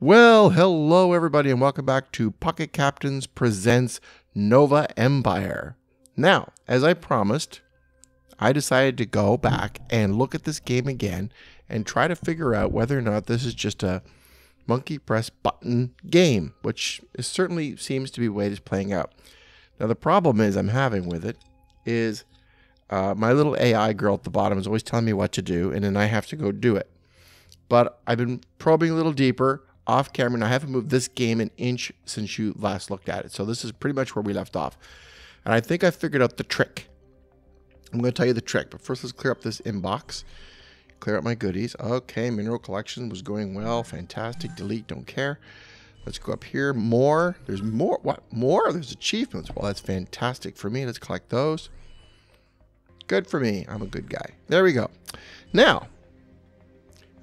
Well, hello everybody and welcome back to Pocket Captains Presents NovaEmpire. Now, as I promised, I decided to go back and look at this game again and try to figure out whether or not this is just a monkey press button game, which certainly seems to be the way it's playing out. Now, the problem I'm having with it is my little AI girl at the bottom is always telling me what to do, and then I have to go do it. But I've been probing a little deeper off camera, and I haven't moved this game an inch since you last looked at it. So this is pretty much where we left off. And I think I figured out the trick. I'm going to tell you the trick, but first let's clear up this inbox. Clear up my goodies. Okay, mineral collection was going well. Fantastic. Delete, don't care. Let's go up here. More. There's more. What? More? There's achievements. Well, that's fantastic for me. Let's collect those. Good for me. I'm a good guy. There we go. Now,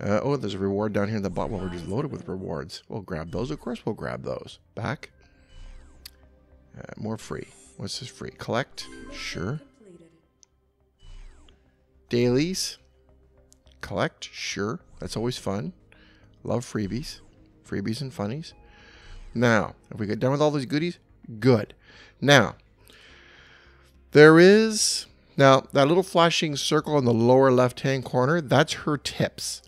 oh, there's a reward down here in the bottom. Well, we're just loaded with rewards. We'll grab those. Of course, we'll grab those. Back. More free. What's this free? Collect. Sure. Dailies. Collect. Sure. That's always fun. Love freebies. Freebies and funnies. Now, if we get done with all these goodies, good. Now, there is... Now, that little flashing circle in the lower left-hand corner, that's her tips.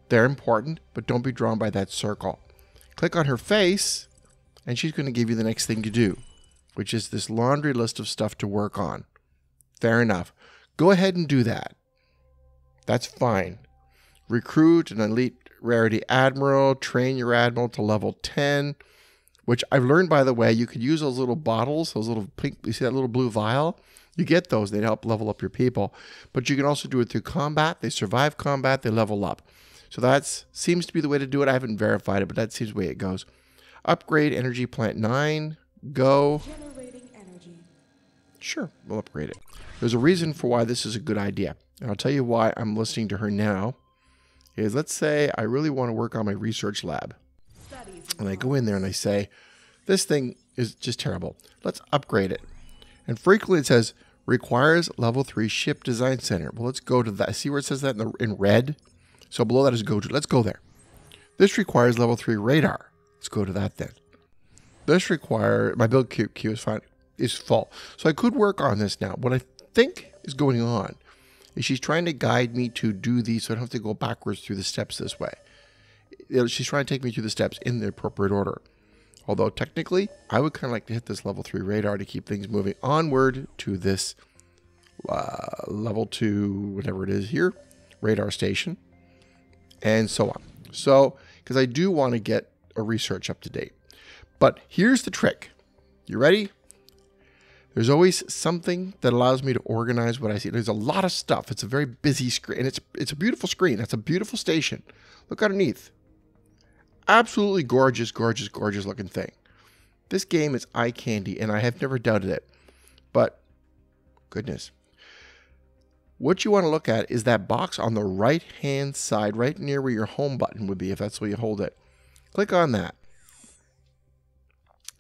They're important, but don't be drawn by that circle. Click on her face, and she's going to give you the next thing to do, which is this laundry list of stuff to work on. Fair enough. Go ahead and do that. That's fine. Recruit an elite rarity admiral. Train your admiral to level 10, which I've learned, by the way, you could use those little bottles, those little pink, you see that little blue vial? You get those. They help level up your people. But you can also do it through combat. They survive combat. They level up. So that seems to be the way to do it. I haven't verified it, but that seems the way it goes. Upgrade energy plant 9. Go. Generating energy. Sure, we'll upgrade it. There's a reason for why this is a good idea. And I'll tell you why I'm listening to her now. Is let's say I really want to work on my research lab. And I go in there and I say, this thing is just terrible. Let's upgrade it. And frequently it says, requires level 3 ship design center. Well, let's go to that. See where it says that in red? So below that is go to. Let's go there. This requires level 3 radar. Let's go to that then. This requires, my build queue is fine, is full. So I could work on this now. What I think is going on is she's trying to guide me to do these so I don't have to go backwards through the steps this way. She's trying to take me through the steps in the appropriate order. Although technically, I would kind of like to hit this level 3 radar to keep things moving onward to this level 2, whatever it is here, radar station. And so on. So, because I do want to get a research up to date. But here's the trick. You ready? There's always something that allows me to organize what I see. There's a lot of stuff. It's a very busy screen. And it's a beautiful screen. That's a beautiful station. Look underneath. Absolutely gorgeous, gorgeous, gorgeous looking thing. This game is eye candy, and I have never doubted it. But, goodness. What you want to look at is that box on the right-hand side, right near where your home button would be, if that's where you hold it. Click on that.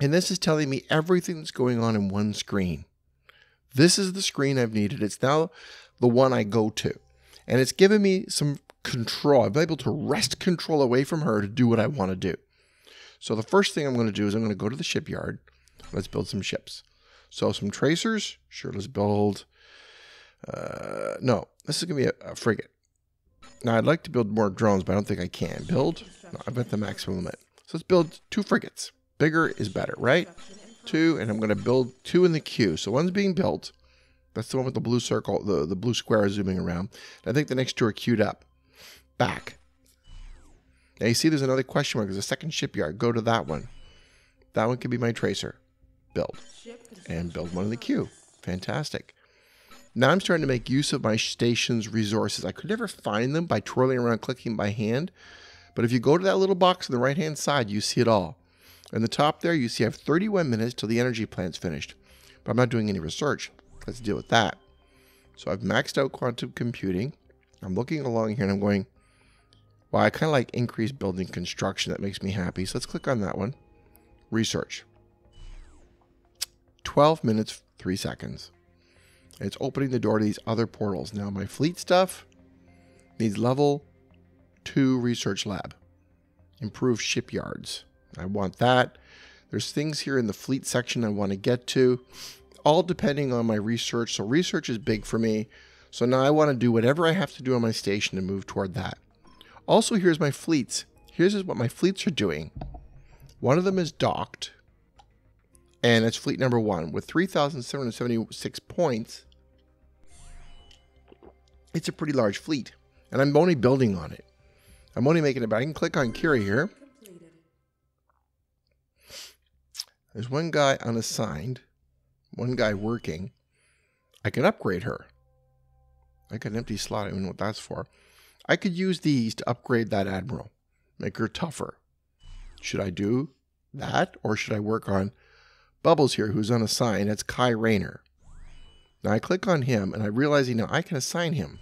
And this is telling me everything that's going on in one screen. This is the screen I've needed. It's now the one I go to. And it's given me some control. I'm able to wrest control away from her to do what I want to do. So the first thing I'm going to do is I'm going to go to the shipyard. Let's build some ships. So some tracers. Sure, let's build... no, this is going to be a frigate. Now, I'd like to build more drones, but I don't think I can. Build? No, I'm at the maximum limit. So let's build 2 frigates. Bigger is better, right? 2, and I'm going to build 2 in the queue. So one's being built. That's the one with the blue circle, the blue square zooming around. And I think the next 2 are queued up. Back. Now you see there's another question mark. There's a second shipyard. Go to that one. That one could be my tracer. Build. And build one in the queue. Fantastic. Now I'm starting to make use of my station's resources. I could never find them by twirling around clicking by hand. But if you go to that little box on the right-hand side, you see it all. In the top there, you see I have 31 minutes till the energy plant's finished. But I'm not doing any research. Let's deal with that. So I've maxed out quantum computing. I'm looking along here and I'm going, well, I kind of like increased building construction. That makes me happy. So let's click on that one. Research. 12 minutes, 3 seconds. It's opening the door to these other portals. Now my fleet stuff needs level 2 research lab. improve shipyards. I want that. There's things here in the fleet section I want to get to, all depending on my research. So research is big for me. So now I want to do whatever I have to do on my station to move toward that. Also, here's my fleets. Here's what my fleets are doing. One of them is docked, and it's fleet number 1 with 3,776 points. It's a pretty large fleet, and I'm only building on it. I'm only making it, but I can click on Kira here. There's one guy unassigned, one guy working. I can upgrade her. I got an empty slot. I don't know what that's for. I could use these to upgrade that admiral, make her tougher. Should I do that, or should I work on Bubbles here, who's unassigned? That's Kai Rayner. Now I click on him, and I realize now I can assign him.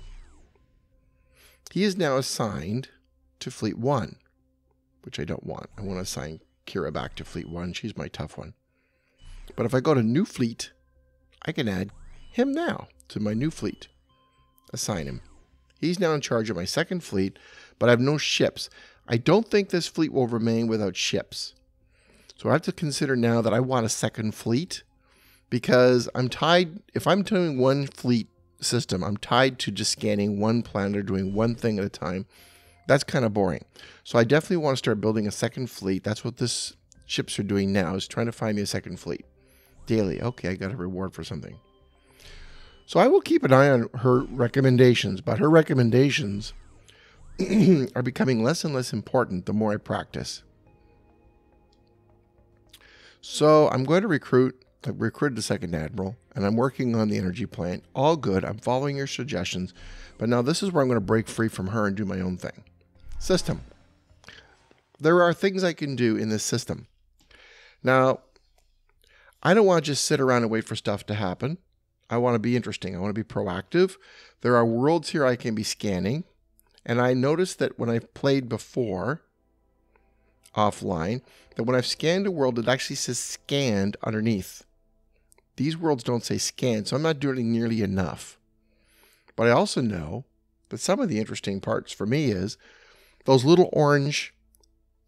He is now assigned to Fleet 1, which I don't want. I want to assign Kira back to Fleet 1. She's my tough one. But if I go to New Fleet, I can add him now to my new fleet. Assign him. He's now in charge of my second fleet, but I have no ships. I don't think this fleet will remain without ships. So I have to consider now that I want a second fleet, because I'm tied, if I'm doing one fleet system, I'm tied to just scanning one planet or doing one thing at a time. That's kind of boring. So I definitely want to start building a second fleet. That's what this ships are doing now, is trying to find me a second fleet. Daily. Okay, I got a reward for something. So I will keep an eye on her recommendations, but her recommendations are becoming less and less important the more I practice. So I'm going to recruit. I've recruited the second admiral, and I'm working on the energy plant. All good. I'm following your suggestions. But now this is where I'm going to break free from her and do my own thing. System. There are things I can do in this system. Now, I don't want to just sit around and wait for stuff to happen. I want to be interesting. I want to be proactive. There are worlds here I can be scanning. And I noticed that when I've played before, offline, that when I've scanned a world, it actually says scanned underneath. These worlds don't say scanned, so I'm not doing nearly enough. But I also know that some of the interesting parts for me is those little orange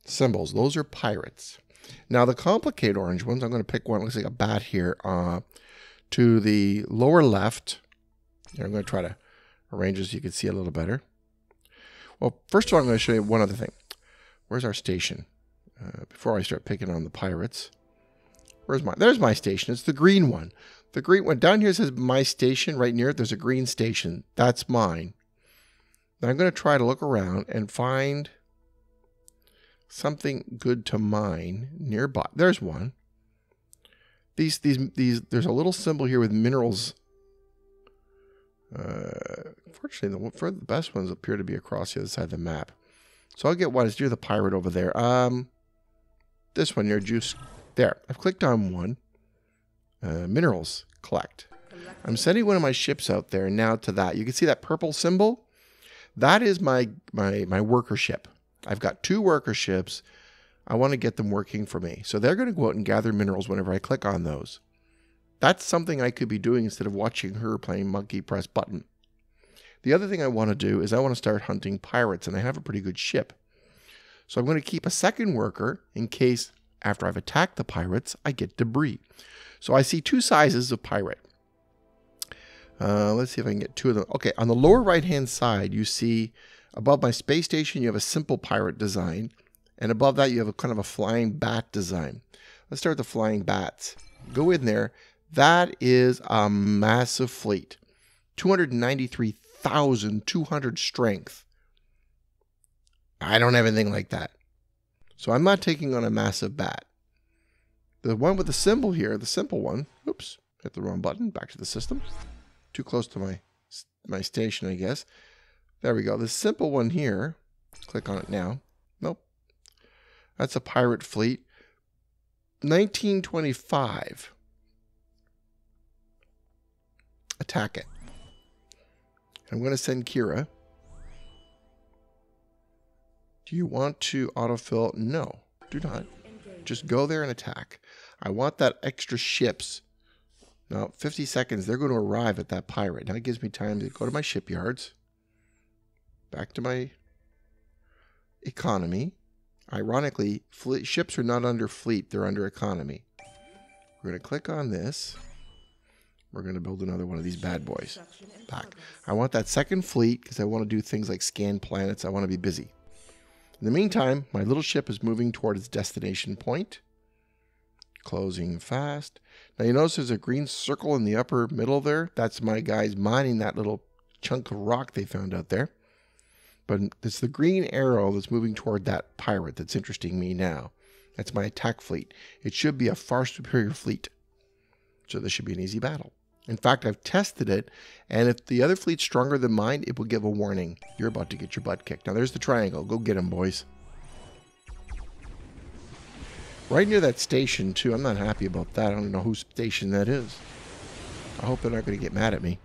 symbols. Those are pirates. Now the complicated orange ones, I'm going to pick one that looks like a bat here to the lower left. Here, I'm going to try to arrange this so you can see a little better. Well, first of all, I'm going to show you one other thing. Where's our station? Before I start picking on the pirates. There's my station. It's the green one. The green one down here says my station. Right near it, there's a green station. That's mine. Now I'm going to try to look around and find something good to mine nearby. There's one. There's a little symbol here with minerals. Fortunately, the best ones appear to be across the other side of the map. So I'll get one. It's near the pirate over there. This one near juice. There. I've clicked on one. Minerals. Collect. I'm sending one of my ships out there now to that. You can see that purple symbol? That is my worker ship. I've got 2 worker ships. I want to get them working for me. So they're going to go out and gather minerals whenever I click on those. That's something I could be doing instead of watching her playing monkey press button. The other thing I want to do is I want to start hunting pirates, and I have a pretty good ship. So I'm going to keep a second worker in case after I've attacked the pirates, I get debris. So I see 2 sizes of pirate. Let's see if I can get 2 of them. Okay, on the lower right-hand side, you see above my space station, you have a simple pirate design. And above that, you have a kind of a flying bat design. Let's start with the flying bats. Go in there. That is a massive fleet. 293,200 strength. I don't have anything like that. So I'm not taking on a massive bat. The one with the symbol here, the simple one. Oops, hit the wrong button. Back to the system. Too close to my station, I guess. There we go. The simple one here. Click on it now. Nope. That's a pirate fleet. 1925. Attack it. I'm going to send Kira. Do you want to autofill? No, do not. Just go there and attack. I want that extra ships. Now, 50 seconds, they're going to arrive at that pirate. Now it gives me time to go to my shipyards. Back to my economy. Ironically, ships are not under fleet. They're under economy. We're going to click on this. We're going to build another one of these bad boys back. I want that second fleet because I want to do things like scan planets. I want to be busy. In the meantime, my little ship is moving toward its destination point. Closing fast. Now you notice there's a green circle in the upper middle there. That's my guys mining that little chunk of rock they found out there. But it's the green arrow that's moving toward that pirate that's interesting me now. That's my attack fleet. It should be a far superior fleet. So this should be an easy battle. In fact, I've tested it, and if the other fleet's stronger than mine, it will give a warning. You're about to get your butt kicked. Now there's the triangle. Go get him, boys. Right near that station, too. I'm not happy about that. I don't know whose station that is. I hope they're not going to get mad at me.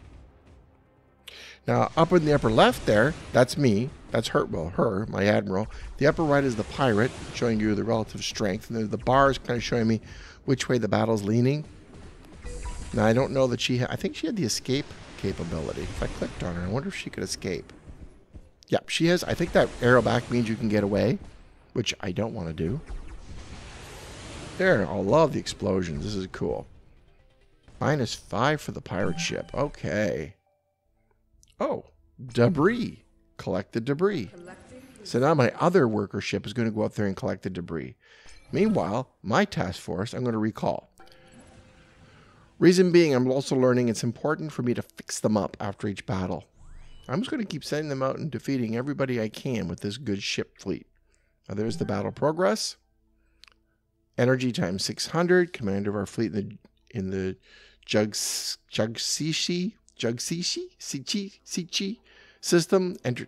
Now, up in the upper left there, that's me. That's her, well, her, my admiral. The upper right is the pirate, showing you the relative strength. And the bar is kind of showing me which way the battle's leaning. Now, I don't know that she I think she had the escape capability. If I clicked on her, I wonder if she could escape. Yep, she has. I think that arrow back means you can get away, which I don't want to do. There, I love the explosions. This is cool. -5 for the pirate ship. Okay. Oh, debris. Collect the debris. So now my other worker ship is going to go up there and collect the debris. Meanwhile, my task force, I'm going to recall. Reason being, I'm also learning it's important for me to fix them up after each battle. I'm just going to keep sending them out and defeating everybody I can with this good ship fleet. Now there's the battle progress. Energy times 600. Commander of our fleet in the Jugsichi system entered.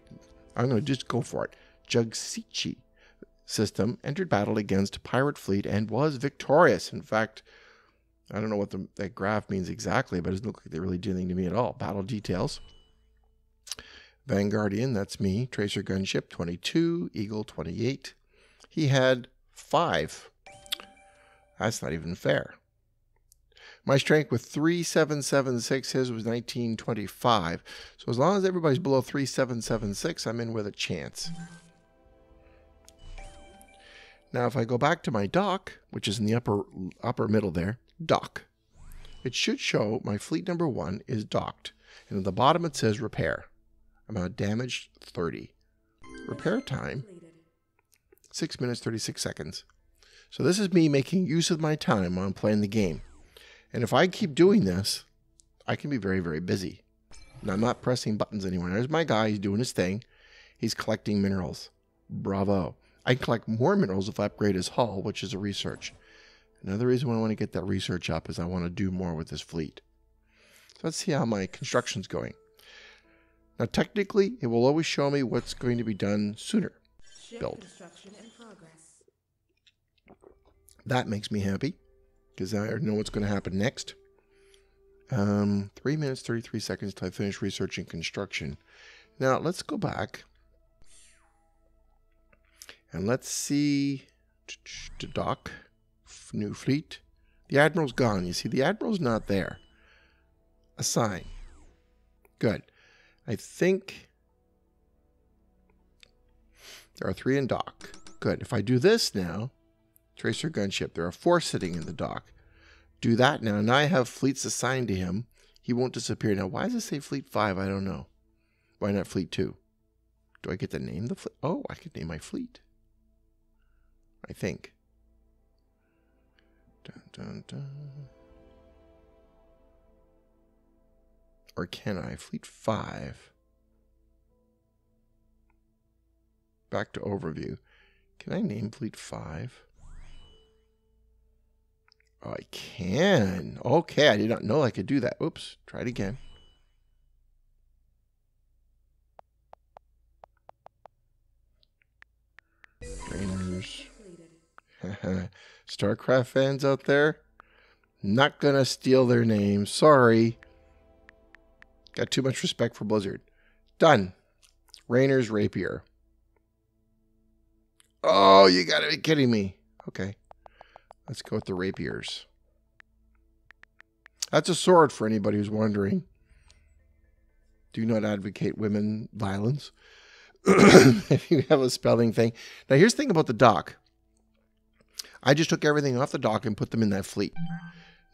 I'm going to just go for it. Jugsichi system entered battle against pirate fleet and was victorious. In fact, I don't know what that graph means exactly, but it doesn't look like they really did anything to me at all. Battle details. Vanguardian, that's me. Tracer gunship, 22. Eagle, 28. He had 5. That's not even fair. My strength with 3776, his was 1925. So as long as everybody's below 3776, I'm in with a chance. Now if I go back to my dock, which is in the upper middle there, dock. It should show my fleet number 1 is docked. And at the bottom it says repair. I'm at damage 30. Repair time, 6 minutes 36 seconds. So this is me making use of my time while I'm playing the game. And if I keep doing this, I can be very, very busy. And I'm not pressing buttons anymore. There's my guy. He's doing his thing. He's collecting minerals. Bravo. I can collect more minerals if I upgrade his hull, which is a research. Another reason why I want to get that research up is I want to do more with this fleet. So let's see how my construction's going. Now, technically, it will always show me what's going to be done sooner. Build. That makes me happy, because I know what's going to happen next. 3 minutes, 33 seconds till I finish researching construction. Now, let's go back. And let's see. To dock. New fleet. The Admiral's gone. You see, the Admiral's not there. Assign. Good. I think there are 3 in dock. Good. If I do this now, Tracer gunship, there are 4 sitting in the dock. Do that now. Now I have fleets assigned to him. He won't disappear. Now, why does it say fleet 5? I don't know. Why not fleet 2? Do I get to name the fleet? Oh, I could name my fleet. I think. Dun, dun, dun. Or can I? Fleet 5. Back to overview. Can I name fleet 5? Oh, I can. Okay, I did not know I could do that. Oops, try it again. Trainers. StarCraft fans out there, not gonna steal their names. Sorry. Got too much respect for Blizzard. Done. Rainer's Rapier. Oh, you gotta be kidding me. Okay. Let's go with the rapiers. That's a sword for anybody who's wondering. Do not advocate women violence. if you have a spelling thing. Now, here's the thing about the dock. I just took everything off the dock and put them in that fleet.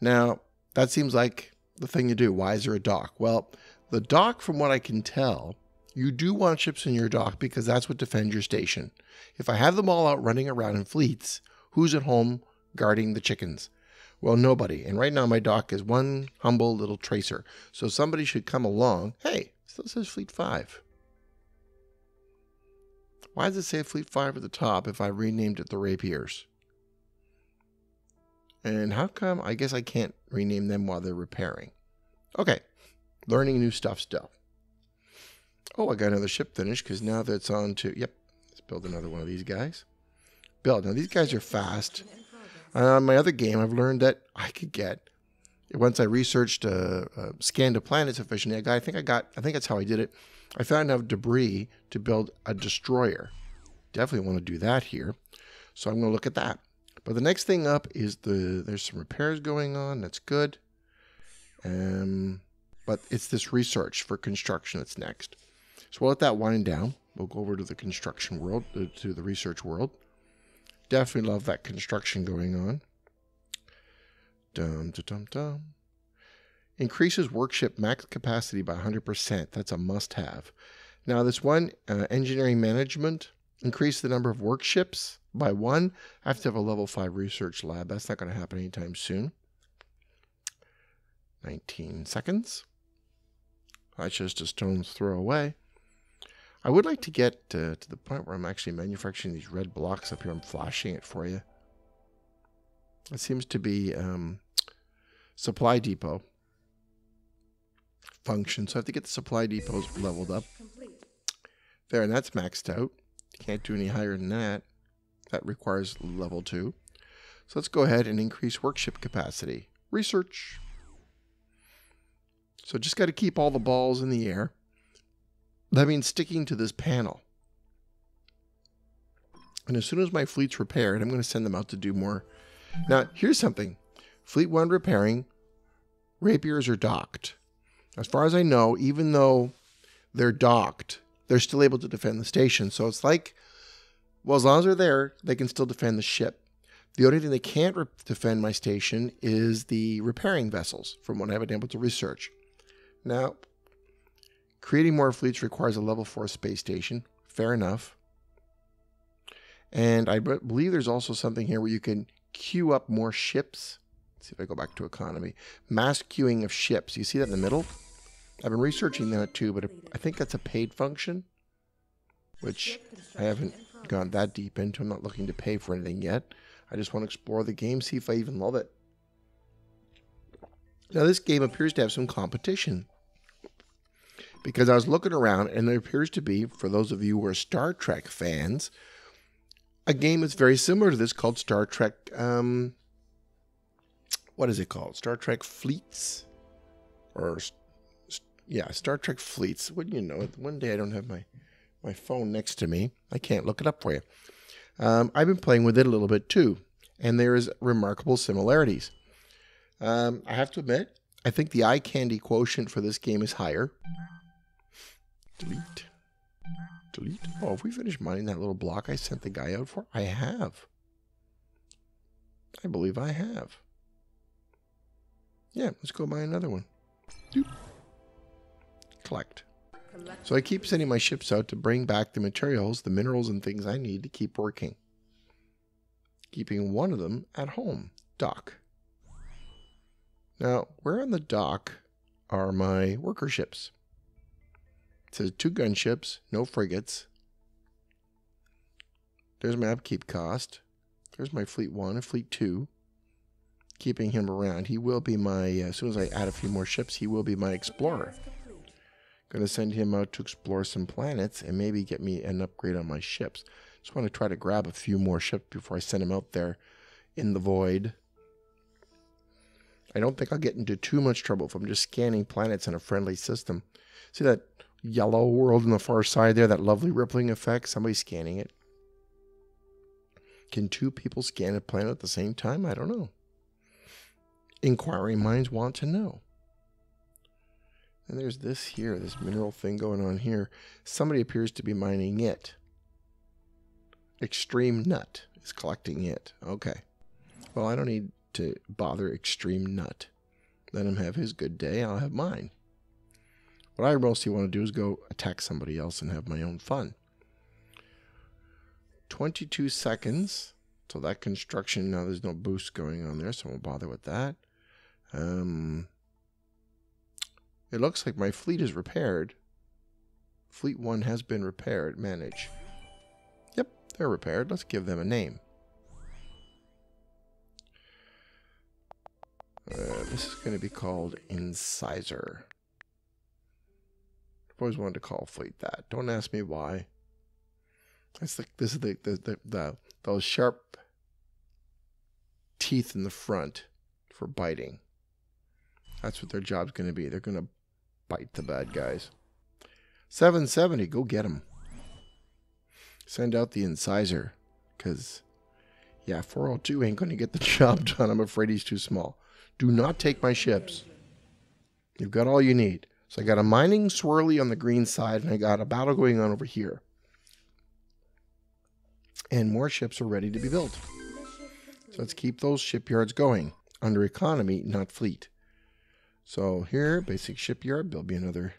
Now, that seems like the thing to do. Why is there a dock? Well, the dock, from what I can tell, you do want ships in your dock because that's what defends your station. If I have them all out running around in fleets, who's at home guarding the chickens? Well, nobody. And right now my dock is one humble little tracer. So somebody should come along. Hey, it still says Fleet 5. Why does it say Fleet 5 at the top if I renamed it the Rapiers? And how come? I guess I can't rename them while they're repairing. Okay. Learning new stuff still. Oh, I got another ship finished because now that's on to... Yep. Let's build another one of these guys. Build. Now, these guys are fast. On my other game, I've learned that I could get... Once I researched, scanned the planets efficiently, I think that's how I did it. I found enough debris to build a destroyer. Definitely want to do that here. So I'm going to look at that. But the next thing up is there's some repairs going on. That's good. But it's this research for construction that's next. So we'll let that wind down. We'll go over to the construction world, to the research world. Definitely love that construction going on. Dum, dum, dum. Increases workship max capacity by 100%. That's a must-have. Now this one, engineering management, increase the number of workships by 1. I have to have a level 5 research lab. That's not going to happen anytime soon. 19 seconds. That's just a stone's throw away. I would like to get to the point where I'm actually manufacturing these red blocks up here. I'm flashing it for you. It seems to be supply depot function. So I have to get the supply depots leveled up. There, and that's maxed out. Can't do any higher than that. That requires level 2. So let's go ahead and increase workship capacity. Research. So just got to keep all the balls in the air. That means sticking to this panel. And as soon as my fleet's repaired, I'm going to send them out to do more. Now, here's something. Fleet 1 repairing. Rapiers are docked. As far as I know, even though they're docked, they're still able to defend the station. So it's like, well, as long as they're there, they can still defend the ship. The only thing they can't defend my station is the repairing vessels, from what I've been able to research. Now, creating more fleets requires a level 4 space station. Fair enough. And I believe there's also something here where you can queue up more ships. Let's see if I go back to economy. Mass queuing of ships. You see that in the middle? I've been researching that too, but I think that's a paid function, which I haven't gone that deep into. I'm not looking to pay for anything yet. I just want to explore the game, see if I even love it. Now, this game appears to have some competition, because I was looking around and there appears to be, for those of you who are Star Trek fans, a game that's very similar to this called Star Trek, what is it called? Star Trek Fleets? Or, yeah, Star Trek Fleets. Wouldn't you know it? One day I don't have my phone next to me. I can't look it up for you. I've been playing with it a little bit too, and there is remarkable similarities. I have to admit, I think the eye candy quotient for this game is higher. Delete. Delete. Oh, have we finished mining that little block I sent the guy out for? I have. I believe I have. Yeah, let's go buy another one. Doop. Collect. So I keep sending my ships out to bring back the materials, the minerals and things I need to keep working. Keeping one of them at home. Dock. Now, where on the dock are my worker ships? It says 2 gunships, no frigates. There's my upkeep cost. There's my Fleet 1 and Fleet 2. Keeping him around. He will be my, as soon as I add a few more ships, he will be my explorer. Going to send him out to explore some planets and maybe get me an upgrade on my ships. Just want to try to grab a few more ships before I send him out there in the void. I don't think I'll get into too much trouble if I'm just scanning planets in a friendly system. See that yellow world on the far side there, that lovely rippling effect? Somebody's scanning it. Can 2 people scan a planet at the same time? I don't know. Inquiring minds want to know. And there's this here, this mineral thing going on here. Somebody appears to be mining it. Extreme Nut is collecting it. Okay. Well, I don't need to bother Extreme Nut. Let him have his good day. I'll have mine. What I mostly want to do is go attack somebody else and have my own fun. 22 seconds. So that construction, now there's no boost going on there, so I won't bother with that. It looks like my fleet is repaired. Fleet 1 has been repaired. Manage. Yep, they're repaired. Let's give them a name. This is going to be called Incisor. I've always wanted to call fleet that. Don't ask me why. It's like this is those sharp teeth in the front for biting. That's what their job's going to be. They're going to bite the bad guys. 770, go get them. Send out the Incisor, because yeah, 402 ain't going to get the job done. I'm afraid he's too small. Do not take my ships. You've got all you need. So I got a mining swirly on the green side, and I got a battle going on over here. And more ships are ready to be built. So let's keep those shipyards going. Under economy, not fleet. So here, basic shipyard, build me another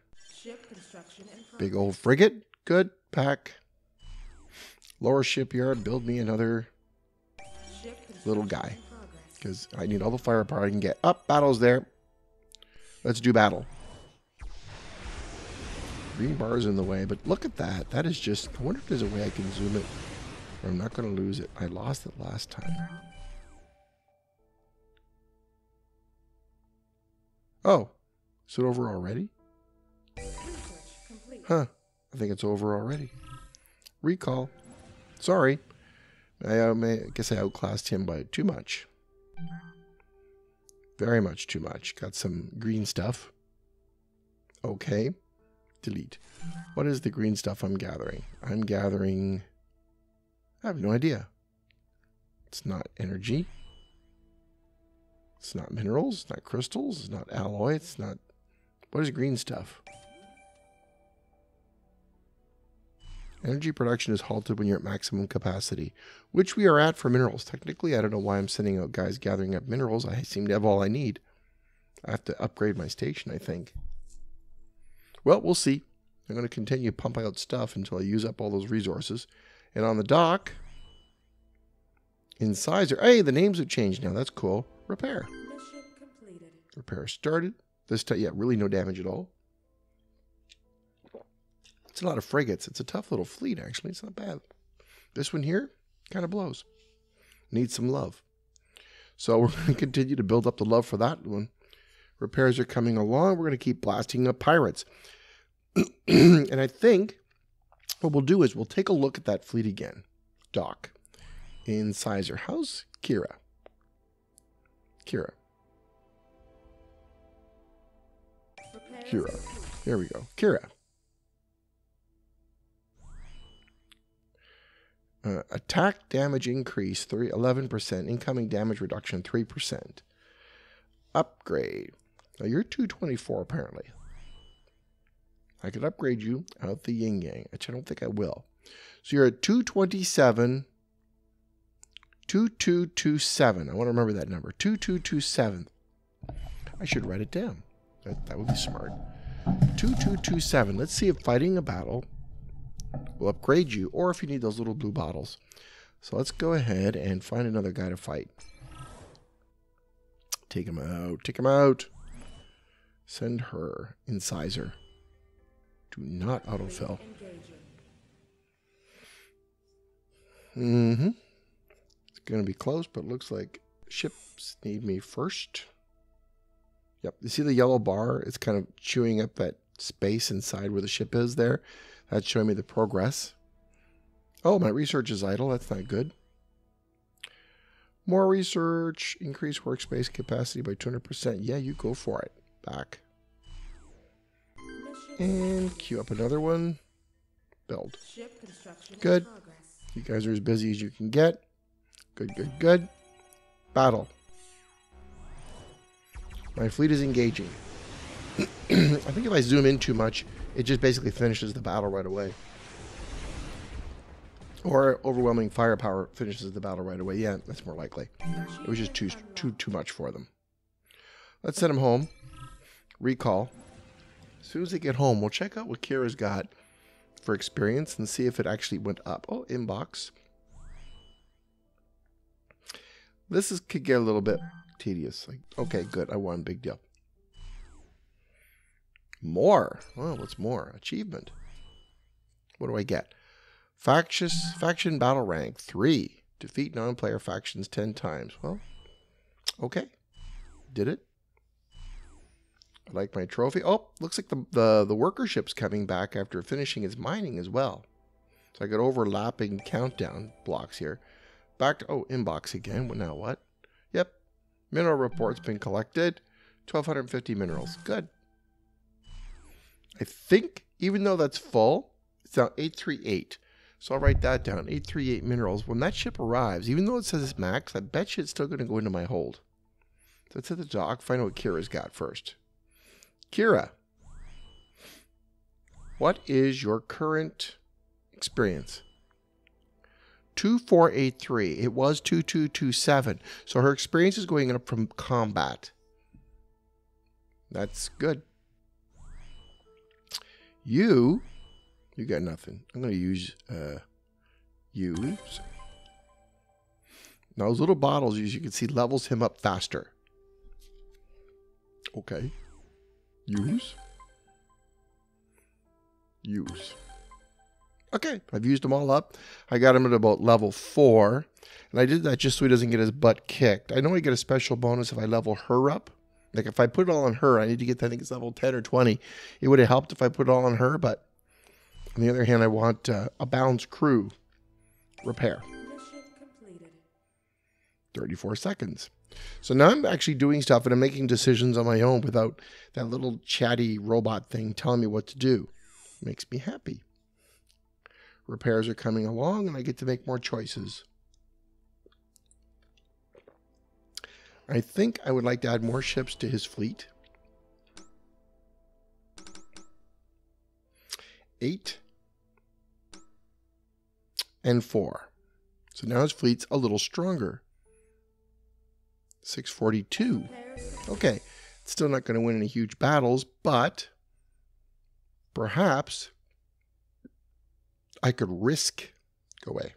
big old frigate. Good, pack. Lower shipyard, build me another little guy. Because I need all the firepower I can get. Up, battle's there. Let's do battle. Green bar's in the way, but look at that. That is just, I wonder if there's a way I can zoom it. Or I'm not going to lose it. I lost it last time. Oh, is it over already? Huh, I think it's over already. Recall. Sorry. I guess I outclassed him by too much. Very much too much. Got some green stuff. Okay. Delete. What is the green stuff I'm gathering? I'm gathering... I have no idea. It's not energy. It's not minerals. It's not crystals. It's not alloy. It's not... What is green stuff? Energy production is halted when you're at maximum capacity, which we are at for minerals. Technically, I don't know why I'm sending out guys gathering up minerals. I seem to have all I need. I have to upgrade my station, I think. Well, we'll see. I'm going to continue pumping out stuff until I use up all those resources. And on the dock, Incisor. Hey, the names have changed now. That's cool. Repair. Mission completed. Repair started. This time, yeah, really no damage at all. It's a lot of frigates. It's a tough little fleet, actually. It's not bad. This one here kind of blows. Needs some love. So we're going to continue to build up the love for that one. Repairs are coming along. We're going to keep blasting up pirates. And I think what we'll do is we'll take a look at that fleet again. Dock. Incisor. How's Kira? Kira. Kira. There we go. Kira. Attack damage increase 11%. Incoming damage reduction 3%. Upgrade. Now you're 224 apparently. I could upgrade you out the yin yang, which I don't think I will. So you're at 227. 2227. I want to remember that number. 2227. I should write it down. That would be smart. 2227. Let's see if fighting a battle will upgrade you, or if you need those little blue bottles. So let's go ahead and find another guy to fight. Take him out. Take him out. Send her. Incisor. Do not autofill. Mm-hmm. It's going to be close, but it looks like ships need me first. Yep. You see the yellow bar? It's kind of chewing up that space inside where the ship is there. That's showing me the progress. Oh, my research is idle. That's not good. More research. Increase workspace capacity by 200%. Yeah, you go for it. Back. And queue up another one. Build. Good. You guys are as busy as you can get. Good, good, good. Battle. My fleet is engaging. I think if I zoom in too much, it just basically finishes the battle right away. Or overwhelming firepower finishes the battle right away. Yeah, that's more likely. It was just too much for them. Let's send them home. Recall. As soon as they get home, we'll check out what Kira's got for experience and see if it actually went up. Oh, inbox. This could get a little bit tedious. Like, okay, good. I won. Big deal. More. Well, what's more? Achievement. What do I get? Faction battle rank 3. Defeat non-player factions 10 times. Well, okay. Did it. I like my trophy. Oh, looks like the worker ship's coming back after finishing its mining as well. So I got overlapping countdown blocks here. Back to, oh, inbox again. Well, now what? Yep. Mineral report's been collected. 1,250 minerals. Good. I think, even though that's full, it's now 838. So I'll write that down. 838 minerals. When that ship arrives, even though it says it's max, I bet you it's still going to go into my hold. So let's hit the dock. Find out what Kira's got first. Kira, what is your current experience? 2483. It was 2227. So her experience is going up from combat. That's good. You got nothing. I'm going to use you. Now those little bottles, as you can see, levels him up faster. Okay. Use. Okay, I've used them all up. I got him at about level 4. And I did that just so he doesn't get his butt kicked. I know I get a special bonus if I level her up. Like if I put it all on her, I need to get, I think it's level 10 or 20. It would have helped if I put it all on her, but on the other hand, I want a balanced crew repair. 34 seconds. So now I'm actually doing stuff and I'm making decisions on my own without that little chatty robot thing telling me what to do. Makes me happy. Repairs are coming along and I get to make more choices. I think I would like to add more ships to his fleet. 8 and 4. So now his fleet's a little stronger. 642. Okay, it's still not going to win any huge battles, but perhaps I could risk, go away.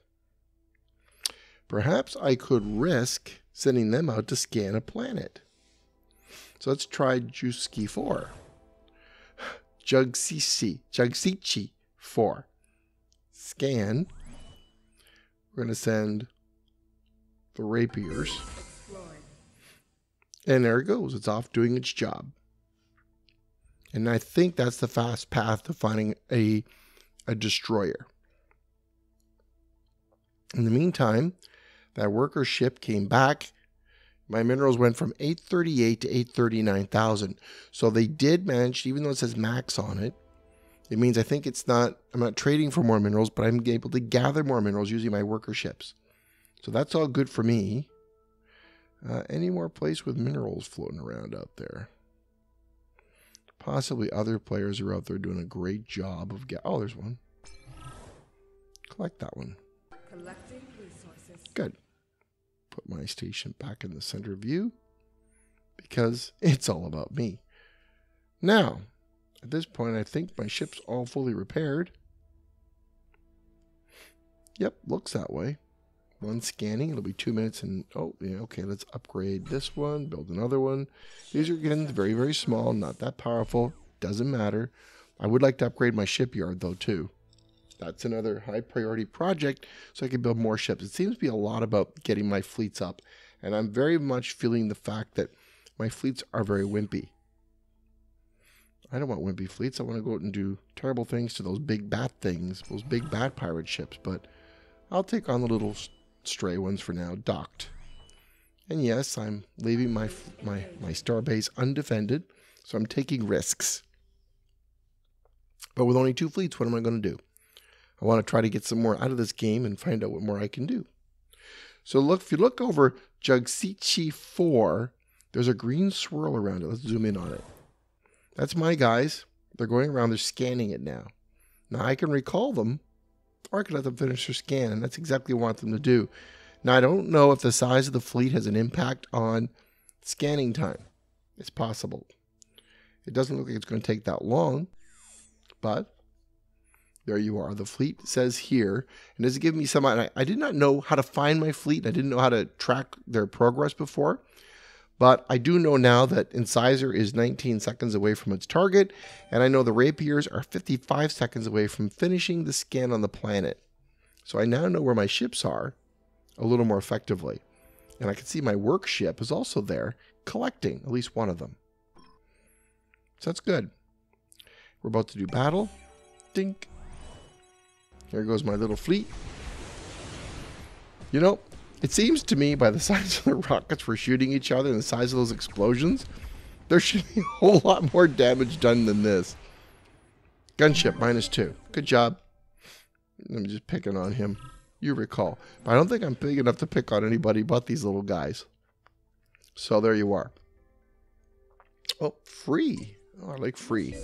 Perhaps I could risk sending them out to scan a planet. So let's try Juski 4. Jugsichi 4. Scan. We're going to send the rapiers. And there it goes. It's off doing its job. And I think that's the fast path to finding a destroyer. In the meantime, that worker ship came back. My minerals went from 838 to 839,000. So they did manage, even though it says max on it, it means I think it's not, I'm not trading for more minerals, but I'm able to gather more minerals using my worker ships. So that's all good for me. Any more place with minerals floating around out there? Possibly other players are out there doing a great job of oh, there's one. Collect that one. Collecting resources. Good. Put my station back in the center view because it's all about me. Now, at this point, I think my ship's all fully repaired. Yep, looks that way. One scanning, it'll be 2 minutes and, oh, yeah, okay, let's upgrade this one, build another one. These are, again, very, very small, not that powerful, doesn't matter. I would like to upgrade my shipyard, though, too. That's another high priority project, so I can build more ships. It seems to be a lot about getting my fleets up, and I'm very much feeling the fact that my fleets are very wimpy. I don't want wimpy fleets. I want to go out and do terrible things to those big bat things, those big bat pirate ships, but I'll take on the little stray ones for now, docked. And yes, I'm leaving my star base undefended, so I'm taking risks. But with only 2 fleets, what am I going to do? I want to try to get some more out of this game and find out what more I can do. So look, if you look over Jugsichi 4, there's a green swirl around it. Let's zoom in on it. That's my guys. They're going around, they're scanning it now. Now I can recall them, or I can let them finish their scan, and that's exactly what I want them to do. Now I don't know if the size of the fleet has an impact on scanning time. It's possible. It doesn't look like it's going to take that long, but there you are. The fleet says here, and this is giving me some, I did not know how to find my fleet. I didn't know how to track their progress before, but I do know now that Incisor is 19 seconds away from its target, and I know the Rapiers are 55 seconds away from finishing the scan on the planet. So I now know where my ships are a little more effectively. And I can see my work ship is also there, collecting at least one of them. So that's good. We're about to do battle. Dink. Here goes my little fleet. You know, it seems to me by the size of the rockets we're shooting each other and the size of those explosions, there should be a whole lot more damage done than this. Gunship, -2. Good job. I'm just picking on him. You recall. But I don't think I'm big enough to pick on anybody but these little guys. So there you are. Oh, free. Oh, I like free.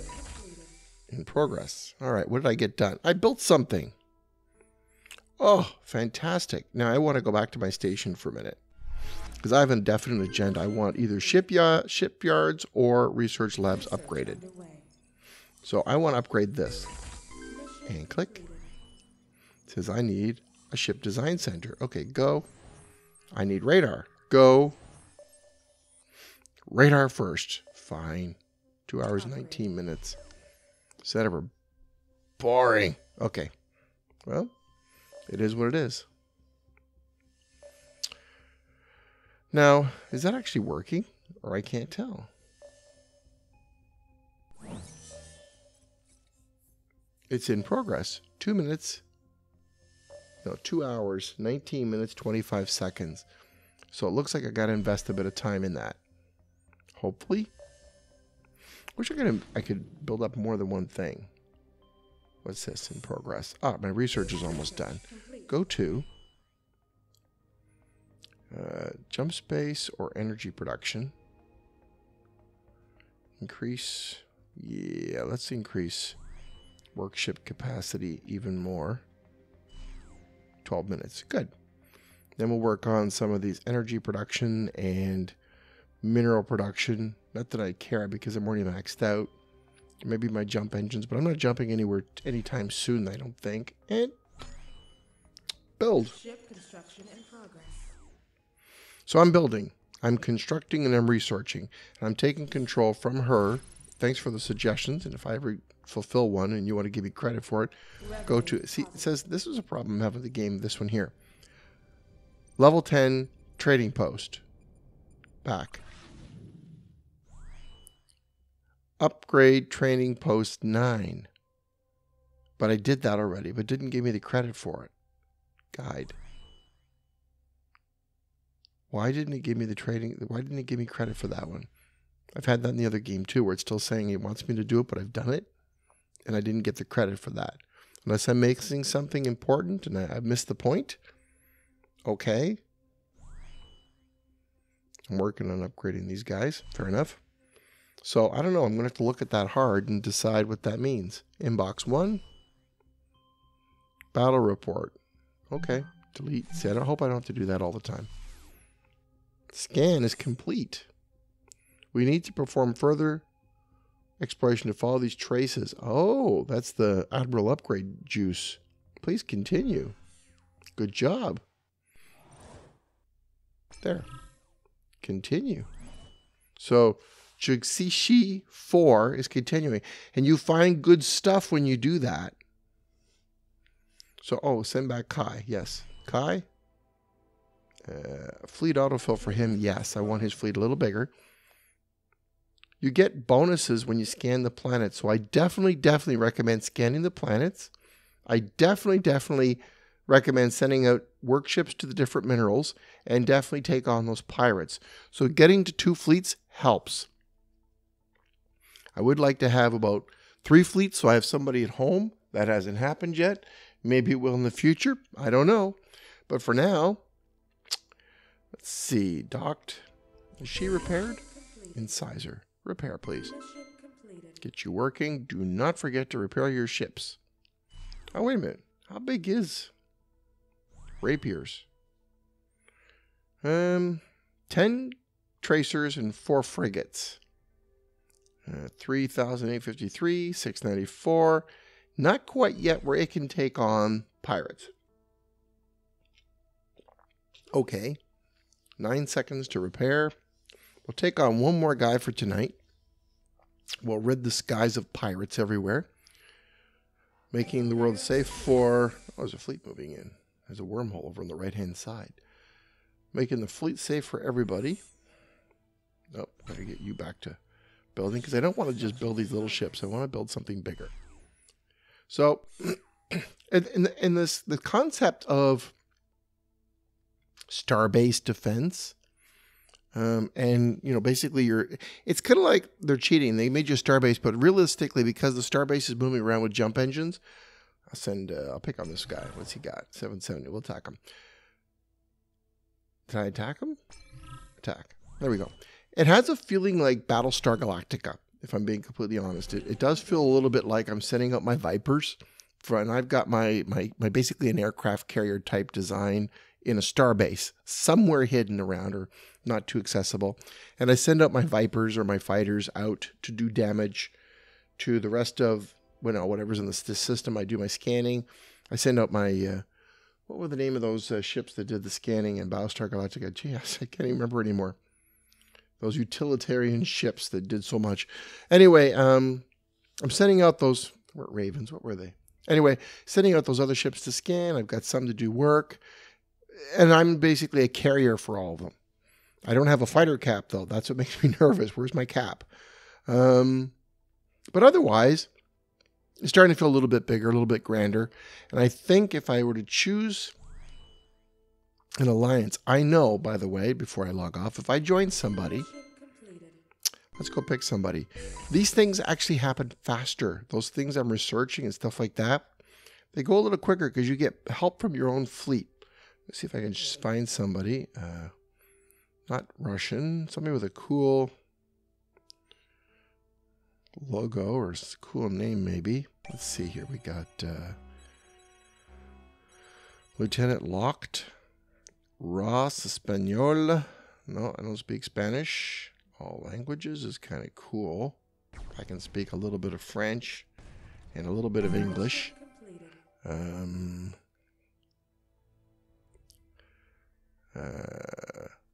In progress. All right, what did I get done? I built something. Oh, fantastic. Now I want to go back to my station for a minute. Because I have an definite agenda. I want either shipyards or research labs upgraded. So I want to upgrade this. And click. It says I need a ship design center. Okay, go. I need radar. Go. Radar first. Fine. 2 hours, 19 minutes. Is that ever boring? Okay. Well, it is what it is. Now, is that actually working? Or I can't tell. It's in progress. 2 minutes. No, 2 hours, 19 minutes, 25 seconds. So it looks like I got to invest a bit of time in that. Hopefully. Wish I could build up more than one thing. What's this in progress? Ah, my research is almost done. Go to jump space or energy production. Increase. Yeah, let's increase workship capacity even more. 12 minutes. Good. Then we'll work on some of these energy production and mineral production. Not that I care because I'm already maxed out. Maybe my jump engines, but I'm not jumping anywhere anytime soon, I don't think. And build. Ship construction in progress. So I'm building. I'm constructing and I'm researching. And I'm taking control from her. Thanks for the suggestions. And if I ever fulfill one and you want to give me credit for it, go to, see, it says this is a problem I'm having with the game, this one here. Level 10 trading post. Back. Upgrade training post 9. But I did that already, but didn't give me the credit for it. Guide. Why didn't it give me the trading? Why didn't it give me credit for that one? I've had that in the other game too, where it's still saying it wants me to do it, but I've done it, and I didn't get the credit for that. Unless I'm missing something important and I missed the point. Okay. I'm working on upgrading these guys. Fair enough. So, I don't know. I'm going to have to look at that hard and decide what that means. Inbox 1. Battle report. Okay. Delete. See, I hope I don't have to do that all the time. Scan is complete. We need to perform further exploration to follow these traces. Oh, that's the Admiral upgrade juice. Please continue. Good job. There. Continue. So, Jigsishi 4 is continuing. And you find good stuff when you do that. So, oh, send back Kai. Yes. Kai? Fleet autofill for him. Yes, I want his fleet a little bigger. You get bonuses when you scan the planet. So I definitely recommend scanning the planets. I definitely recommend sending out workships to the different minerals and definitely take on those pirates. So getting to 2 fleets helps. I would like to have about 3 fleets so I have somebody at home. That hasn't happened yet. Maybe it will in the future. I don't know. But for now, let's see. Docked. Is she repaired? Incisor. Repair, please. Mission completed. Get you working. Do not forget to repair your ships. Oh, wait a minute. How big is rapiers? 10 tracers and 4 frigates. 3,853, 694. Not quite yet where it can take on pirates. Okay. 9 seconds to repair. We'll take on one more guy for tonight. We'll rid the skies of pirates everywhere. Making the world safe for... Oh, there's a fleet moving in. There's a wormhole over on the right-hand side. Making the fleet safe for everybody. Oh, better get you back to building, because I don't want to just build these little ships. I want to build something bigger. So, in this, the concept of star-based defense, and, you know, basically it's kind of like they're cheating. They made you star-based, but realistically, because the star-base is moving around with jump engines, I'll pick on this guy. What's he got? 770. We'll attack him. Did I attack him? Attack. There we go. It has a feeling like Battlestar Galactica, if I'm being completely honest. It does feel a little bit like I'm setting up my Vipers, and I've got my basically an aircraft carrier type design in a starbase, somewhere hidden around or not too accessible. And I send out my Vipers or my fighters out to do damage to the rest of, whatever's in the system. I do my scanning. I send out my, what were the name of those ships that did the scanning in Battlestar Galactica? Gee, I can't even remember anymore. Those utilitarian ships that did so much. Anyway, I'm sending out those, weren't Ravens, what were they? Anyway, sending out those other ships to scan. I've got some to do work. And I'm basically a carrier for all of them. I don't have a fighter cap, though. That's what makes me nervous. Where's my cap? But otherwise, it's starting to feel a little bit bigger, a little bit grander. And I think if I were to choose an alliance, I know, by the way, before I log off, if I join somebody, let's go pick somebody. These things actually happen faster. Those things I'm researching and stuff like that, they go a little quicker because you get help from your own fleet. Let's see if I can just find somebody. Not Russian. Somebody with a cool logo or a cool name, maybe. Let's see here. We got Lieutenant Locked. Ross Espanol. No, I don't speak Spanish. All languages is kind of cool. I can speak a little bit of French and a little bit of English.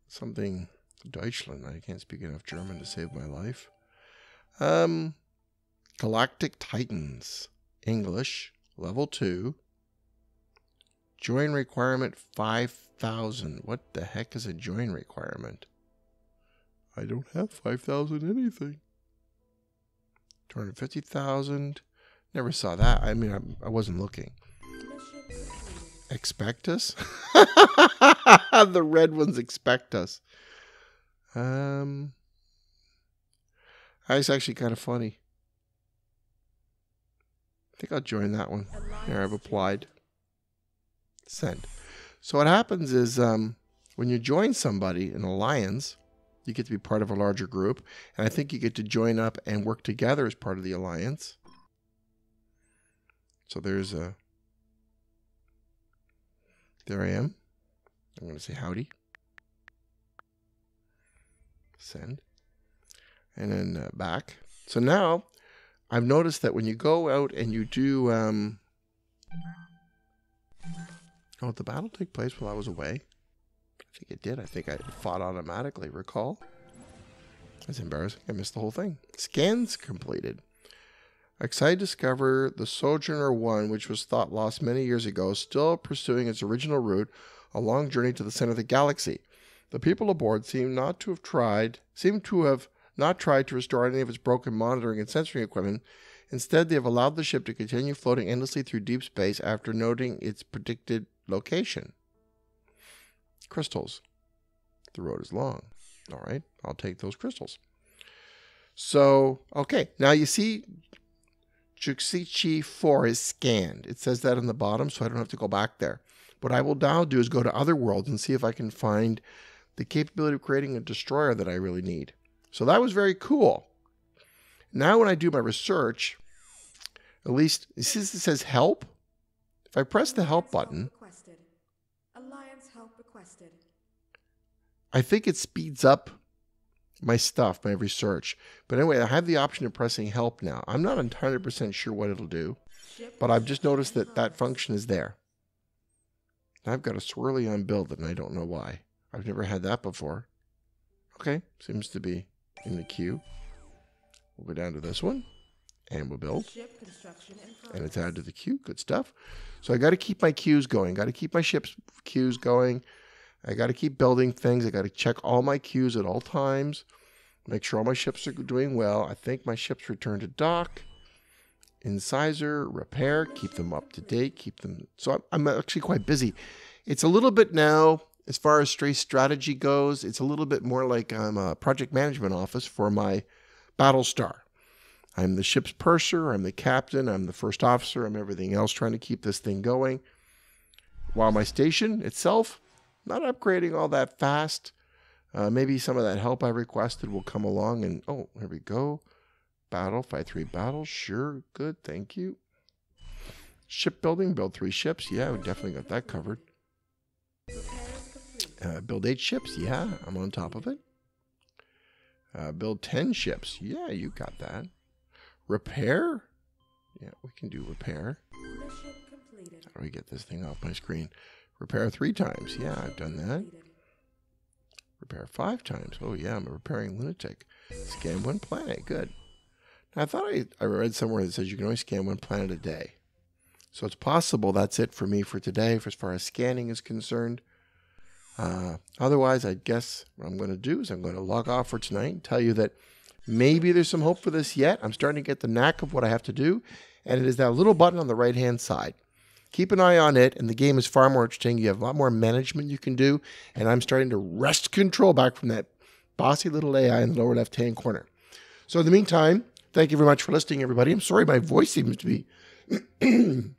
Something Deutschland. I can't speak enough German to save my life. Galactic Titans. English. Level 2. Join requirement 5,000. What the heck is a join requirement? I don't have 5,000 anything. 250,000. Never saw that. I mean, I wasn't looking. Expect us? The red ones expect us. That's actually kind of funny. I think I'll join that one. Here, I've applied. Send. So what happens is when you join somebody, an alliance, you get to be part of a larger group. And I think you get to join up and work together as part of the alliance. So there's a... There I am. I'm going to say howdy. Send. And then back. So now, I've noticed that when you go out and you do... Oh, did the battle take place while I was away? I think it did. I think I fought automatically, recall? That's embarrassing. I missed the whole thing. Scans completed. Excited to discover the Sojourner 1, which was thought lost many years ago, still pursuing its original route, a long journey to the center of the galaxy. The people aboard seem not to have not tried to restore any of its broken monitoring and sensoring equipment. Instead, they have allowed the ship to continue floating endlessly through deep space after noting its predicted location. Crystals. The road is long. All right, I'll take those crystals. So, okay, now you see Juxichi 4 is scanned. It says that on the bottom, so I don't have to go back there. What I will now do is go to other worlds and see if I can find the capability of creating a destroyer that I really need. So that was very cool. Now when I do my research, at least, it says help. If I press the help button, Alliance help requested. I think it speeds up my stuff, my research. But anyway, I have the option of pressing help now. I'm not 100% sure what it'll do, but I've just noticed that that function is there. I've got a swirly on build and I don't know why. I've never had that before. Okay, seems to be in the queue. We'll go down to this one and we'll build. And it's added to the queue. Good stuff. So I got to keep my queues going. Got to keep my ship's queues going. I got to keep building things. I got to check all my queues at all times. Make sure all my ships are doing well. I think my ships return to dock. Incisor, repair, keep them up to date, keep them. So I'm actually quite busy. It's a little bit now, as far as Stray strategy goes, it's a little bit more like I'm a project management office for my Battlestar. I'm the ship's purser, I'm the captain, I'm the first officer, I'm everything else trying to keep this thing going. While my station itself, not upgrading all that fast. Maybe some of that help I requested will come along and, oh, here we go. Battle, fight 3 battles. Sure, good, thank you. Shipbuilding, build 3 ships. Yeah, we definitely got that covered. Build 8 ships. Yeah, I'm on top of it. Build 10 ships. Yeah, you got that. Repair? Yeah, we can do repair. How do we get this thing off my screen? Repair 3 times. Yeah, I've done that. Repair 5 times. Oh, yeah, I'm a repairing lunatic. Scan 1 planet. Good. Now, I thought I read somewhere that says you can only scan 1 planet a day. So it's possible that's it for me for today as far as scanning is concerned. Otherwise, I guess what I'm going to do is I'm going to log off for tonight and tell you that maybe there's some hope for this yet. I'm starting to get the knack of what I have to do. And it is that little button on the right-hand side. Keep an eye on it, and the game is far more interesting. You have a lot more management you can do. And I'm starting to wrest control back from that bossy little AI in the lower left-hand corner. So in the meantime, thank you very much for listening, everybody. I'm sorry my voice seems to be giving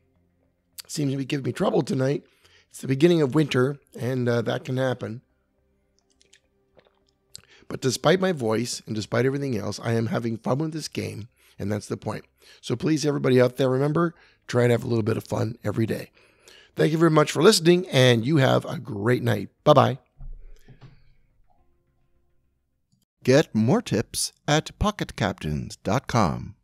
me trouble tonight. It's the beginning of winter, and that can happen. But despite my voice and despite everything else, I am having fun with this game, and that's the point. So please, everybody out there, remember, try and have a little bit of fun every day. Thank you very much for listening, and you have a great night. Bye-bye. Get more tips at pocketcaptains.com.